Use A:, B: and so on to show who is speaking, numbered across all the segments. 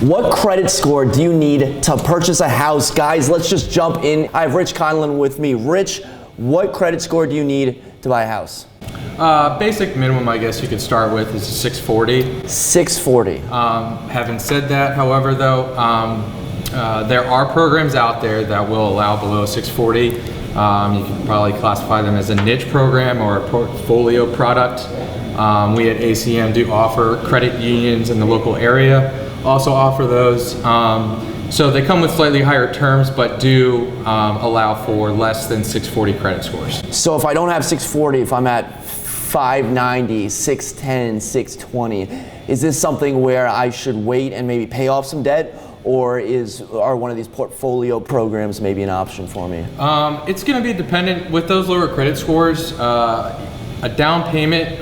A: What credit score do you need to purchase a house? Guys, let's just jump in. I have Rich Conlon with me. Rich, what credit score do you need to buy a house?
B: Basic minimum, I guess you could start with, is a 640.
A: 640.
B: Having said that, however, though, there are programs out there that will allow below 640. You can probably classify them as a niche program or a portfolio product. We at ACM do offer credit unions in the local area. Also offer those. So they come with slightly higher terms, but do allow for less than 640 credit scores.
A: So if I don't have 640, if I'm at 590, 610, 620, is this something where I should wait and maybe pay off some debt? Or are one of these portfolio programs maybe an option for me?
B: It's going to be dependent. With those lower credit scores, a down payment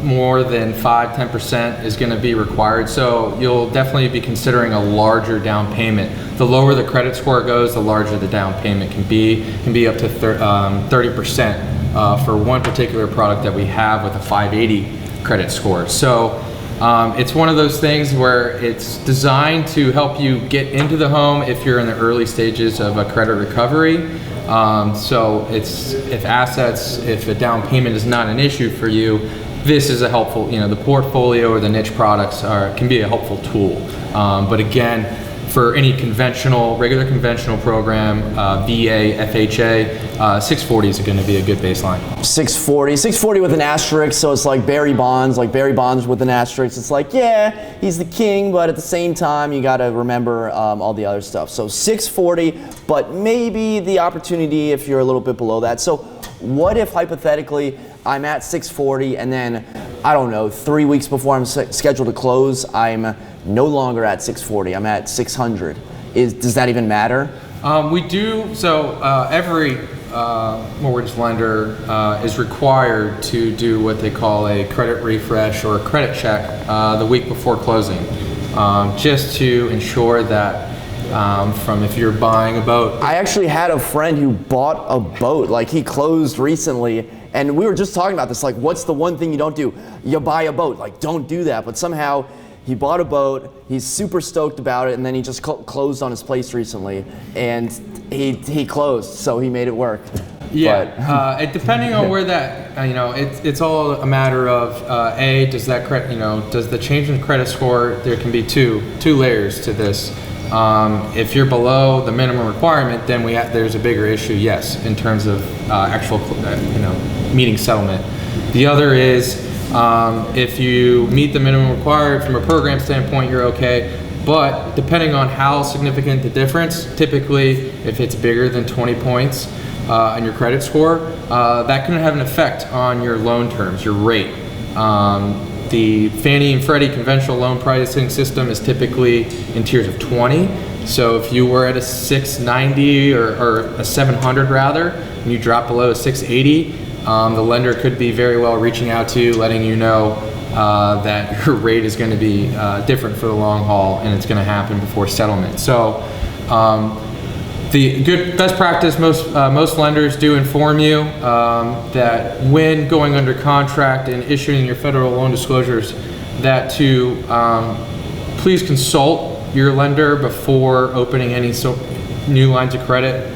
B: more than 5–10% is going to be required. So you'll definitely be considering a larger down payment. The lower the credit score goes, the larger the down payment can be. It can be up to 30% for one particular product that we have with a 580 credit score. So it's one of those things where it's designed to help you get into the home if you're in the early stages of a credit recovery. So if a down payment is not an issue for you, this is a helpful, the portfolio or the niche products can be a helpful tool. But again, for any regular conventional program, VA, FHA, 640 is going to be a good baseline.
A: 640 with an asterisk, so it's like Barry Bonds with an asterisk. It's like, yeah, he's the king, but at the same time, you got to remember all the other stuff. So 640, but maybe the opportunity if you're a little bit below that. So what if hypothetically I'm at 640 and then, I don't know, 3 weeks before I'm scheduled to close, I'm no longer at 640, I'm at 600. Does that even matter?
B: We do, so every mortgage lender is required to do what they call a credit refresh or a credit check the week before closing, just to ensure that if you're buying a boat.
A: I actually had a friend who bought a boat, like he closed recently, and we were just talking about this, like what's the one thing you don't do? You buy a boat, like don't do that, but somehow he bought a boat, he's super stoked about it, and then he just closed on his place recently, and he closed, so he made it work.
B: Yeah, depending on where that, it's all a matter of does that does the change in credit score? There can be two layers to this. If you're below the minimum requirement, then there's a bigger issue, yes, in terms of actual meeting settlement. The other is if you meet the minimum required from a program standpoint, you're okay. But depending on how significant the difference, typically if it's bigger than 20 points on your credit score, that can have an effect on your loan terms, your rate. The Fannie and Freddie conventional loan pricing system is typically in tiers of 20. So if you were at a 690 or a 700 rather, and you drop below a 680, the lender could be very well reaching out to you, letting you know that your rate is going to be different for the long haul, and it's going to happen before settlement. So the good best practice, most lenders do inform you that when going under contract and issuing your federal loan disclosures, that to please consult your lender before opening any new lines of credit.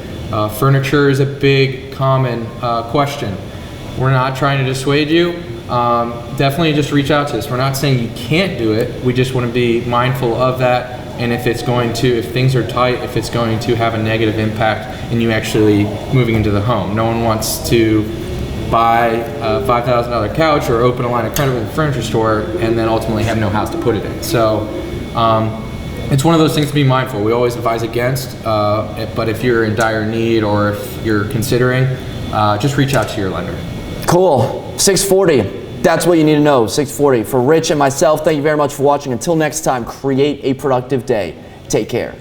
B: Furniture is a big common question. We're not trying to dissuade you. Definitely just reach out to us. We're not saying you can't do it. We just want to be mindful of that. And if things are tight, if it's going to have a negative impact in you actually moving into the home. No one wants to buy a $5,000 couch or open a line of credit with a furniture store and then ultimately have no house to put it in. So it's one of those things to be mindful. We always advise against, but if you're in dire need or if you're considering, just reach out to your lender.
A: Cool. 640. That's what you need to know. 640. For Rich and myself, thank you very much for watching. Until next time, create a productive day. Take care.